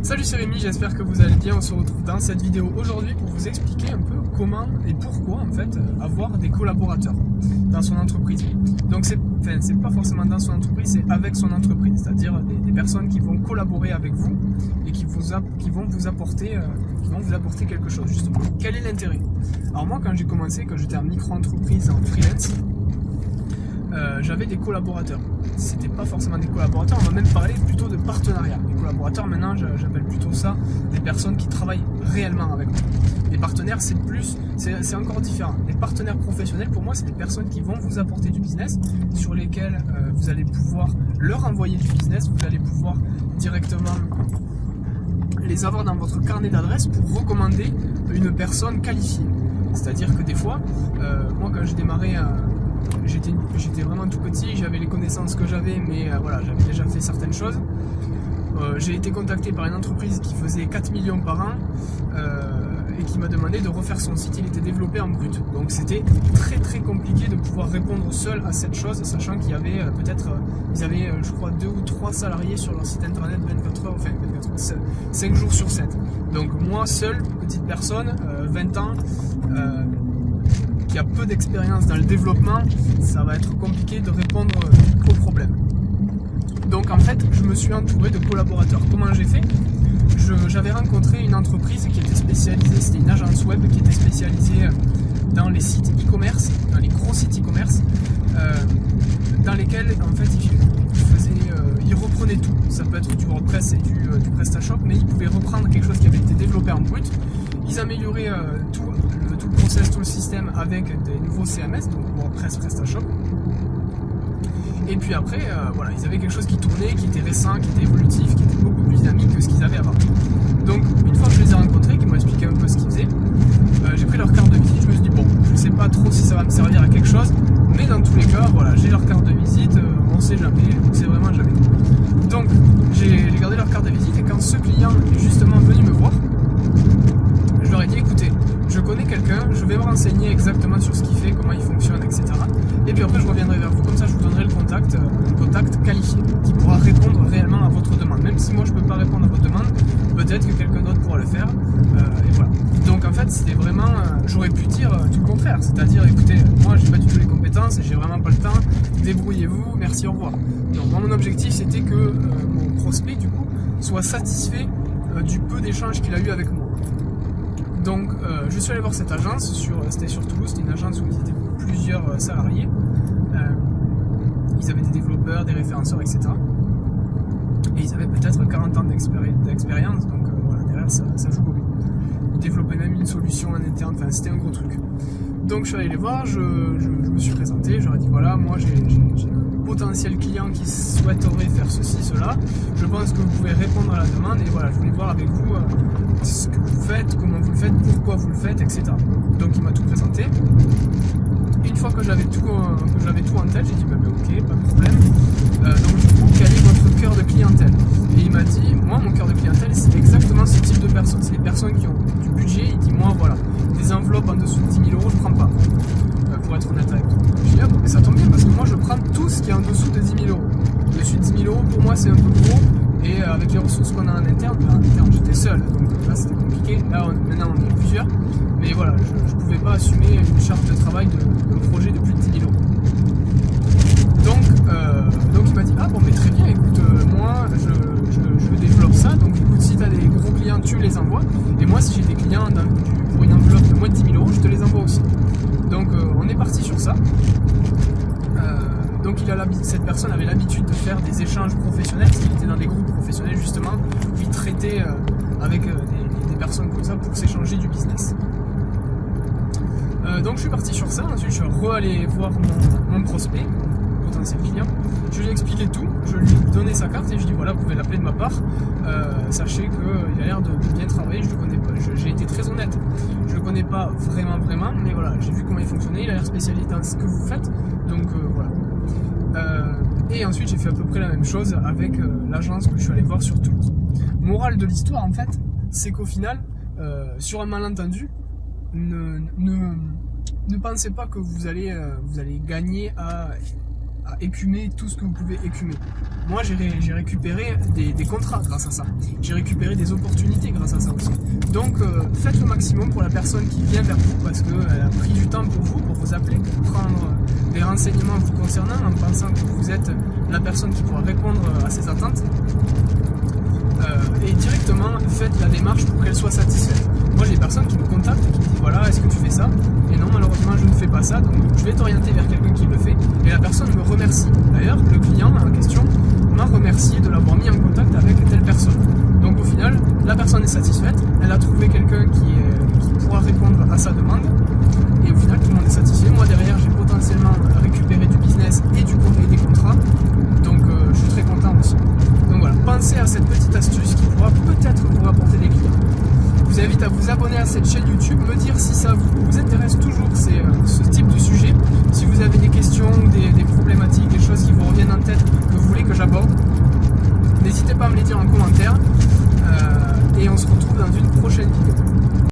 Salut, c'est Rémi, j'espère que vous allez bien. On se retrouve dans cette vidéo aujourd'hui pour vous expliquer un peu comment et pourquoi en fait avoir des collaborateurs dans son entreprise. Donc c'est pas forcément dans son entreprise, c'est avec son entreprise, c'est-à-dire des personnes qui vont collaborer avec vous et qui vont vous apporter quelque chose justement. Quel est l'intérêt? Alors moi, quand j'ai commencé, quand j'étais en micro-entreprise en freelance, j'avais des collaborateurs. C'était pas forcément des collaborateurs, on va même parler plutôt de partenariat. Les collaborateurs, maintenant, j'appelle plutôt ça des personnes qui travaillent réellement avec moi. Les partenaires, c'est encore différent. Les partenaires professionnels, pour moi, c'est des personnes qui vont vous apporter du business, sur lesquels vous allez pouvoir leur envoyer du business, vous allez pouvoir directement les avoir dans votre carnet d'adresses pour recommander une personne qualifiée. C'est-à-dire que des fois, moi quand j'ai démarré, j'étais vraiment tout petit, j'avais les connaissances que j'avais, mais voilà, j'avais déjà fait certaines choses. J'ai été contacté par une entreprise qui faisait 4 millions par an et qui m'a demandé de refaire son site. Il était développé en brut, donc c'était très très compliqué de pouvoir répondre seul à cette chose, sachant qu'il y avait ils avaient je crois 2 ou 3 salariés sur leur site internet 24 heures, enfin 5 jours sur 7. Donc moi seul, petite personne, 20 ans, qui a peu d'expérience dans le développement, ça va être compliqué de répondre aux problèmes. Donc en fait, je me suis entouré de collaborateurs. Comment j'ai fait? J'avais rencontré une entreprise qui était spécialisée, c'était une agence web qui était spécialisée dans les sites e-commerce, dans les gros sites e-commerce, dans lesquels en fait ils reprenaient tout. Ça peut être du WordPress et du PrestaShop, mais ils pouvaient reprendre quelque chose qui avait été développé en brut. Ils amélioraient tout le process, tout le système avec des nouveaux CMS, donc WordPress, PrestaShop. Et puis après, voilà, ils avaient quelque chose qui tournait, qui était récent, qui était évolutif, qui était beaucoup plus dynamique que ce qu'ils avaient avant. Donc, une fois que je les ai rencontrés, qu'ils m'ont expliqué un peu ce qu'ils faisaient, j'ai pris leur carte de visite. Je me suis dit, bon, je sais pas trop si ça va me servir à quelque chose, mais dans tous les cas, voilà, j'ai leur carte de visite, on sait jamais, on sait vraiment jamais. Donc, j'ai gardé leur carte de visite et quand ce client est justement venu me voir, je leur ai dit, écoutez, je connais quelqu'un, je vais me renseigner exactement sur ce qu'il fait, comment il fonctionne, etc. Et puis après, je reviendrai vers vous, comme ça je vous donnerai le contact, un contact qualifié, qui pourra répondre réellement à votre demande. Même si moi je ne peux pas répondre à votre demande, peut-être que quelqu'un d'autre pourra le faire, et voilà. Donc en fait, c'était vraiment, j'aurais pu dire tout le contraire, c'est-à-dire, écoutez, moi j'ai pas du tout les compétences, j'ai vraiment pas le temps, débrouillez-vous, merci, au revoir. Donc moi, mon objectif, c'était que mon prospect, du coup, soit satisfait du peu d'échanges qu'il a eu avec moi. Donc je suis allé voir cette agence, c'était sur Toulouse, c'était une agence où ils étaient plusieurs salariés. Ils avaient des développeurs, des référenceurs, etc. Et ils avaient peut-être 40 ans d'expérience, donc voilà, derrière ça joue beaucoup. Ils développaient même une solution en interne, enfin c'était un gros truc. Donc je suis allé les voir, je me suis présenté, je leur ai dit voilà, moi j'ai un potentiel client qui souhaiterait faire ceci, cela. Je pense que vous pouvez répondre à la demande et voilà, je voulais voir avec vous ce que vous faites, comment vous le faites, pourquoi vous le faites, etc. Donc il m'a tout présenté. Une fois que j'avais tout en tête, j'ai dit bah, ok, pas de problème. Donc du coup, quel est votre cœur de clientèle? Et il m'a dit, moi mon cœur de clientèle c'est exactement ce type de personnes. C'est les personnes qui ont du budget. Il dit moi voilà, des enveloppes en dessous de 10 000 euros je prends pas, pour être honnête avec vous. Je dis ah bon, mais ça tombe bien parce que moi je prends tout ce qui est en dessous de 10 000 euros. Au-dessus de 10 000 euros pour moi c'est un peu gros. Et avec les ressources qu'on a en interne, j'étais seul, donc là c'était compliqué. Là maintenant on est plusieurs, mais voilà, je ne pouvais pas assumer une charge de travail d'un projet de plus de 10 000 euros. Donc il m'a dit ah bon mais très bien, écoute, moi je développe ça, donc écoute, si tu as des gros clients tu les envoies, et moi si j'ai des clients pour une enveloppe de moins de 10 000 euros, je te les envoie aussi. Donc on est parti sur ça. Donc cette personne avait l'habitude de faire des échanges professionnels, parce qu'il était dans des groupes professionnels justement, où il traitait avec des personnes comme ça pour s'échanger du business. Donc je suis parti sur ça, ensuite je suis re-allé voir mon prospect, mon potentiel client, je lui ai expliqué tout, je lui ai donné sa carte et je lui ai dit voilà, vous pouvez l'appeler de ma part, sachez qu'il a l'air de bien travailler, je le connais pas, j'ai été très honnête, je le connais pas vraiment, mais voilà, j'ai vu comment il fonctionnait, il a l'air spécialisé dans ce que vous faites, donc voilà. Et ensuite j'ai fait à peu près la même chose avec l'agence que je suis allé voir sur Toulouse. Morale de l'histoire en fait, c'est qu'au final, sur un malentendu, ne pensez pas que vous allez gagner à à écumer tout ce que vous pouvez écumer. Moi, j'ai récupéré des contrats grâce à ça. J'ai récupéré des opportunités grâce à ça aussi. Donc, faites le maximum pour la personne qui vient vers vous parce qu'elle a pris du temps pour vous appeler, pour prendre des renseignements vous concernant en pensant que vous êtes la personne qui pourra répondre à ses attentes. Et directement, faites la démarche pour qu'elle soit satisfaite. Moi, j'ai des personnes qui me contactent et qui me disent voilà, est-ce que tu fais ça? Et non, malheureusement, je ne fais pas ça, donc je vais t'orienter vers quelqu'un qui le fait. Et la personne me remercie. D'ailleurs, le client en question m'a remercié de l'avoir mis en contact avec telle personne. Donc au final, la personne est satisfaite, elle a trouvé quelqu'un qui pourra répondre à sa demande. Et au final, tout le monde est satisfait. Moi, derrière, j'ai potentiellement récupéré du business et des contrats. Donc je suis très content aussi. Donc voilà, pensez à cette petite astuce qui pourra peut-être vous rapporter des clients. Je vous invite à vous abonner à cette chaîne YouTube, me dire si ça vous intéresse toujours ce type de sujet. Si vous avez des questions, des problématiques, des choses qui vous reviennent en tête que vous voulez que j'aborde, n'hésitez pas à me les dire en commentaire. Et on se retrouve dans une prochaine vidéo.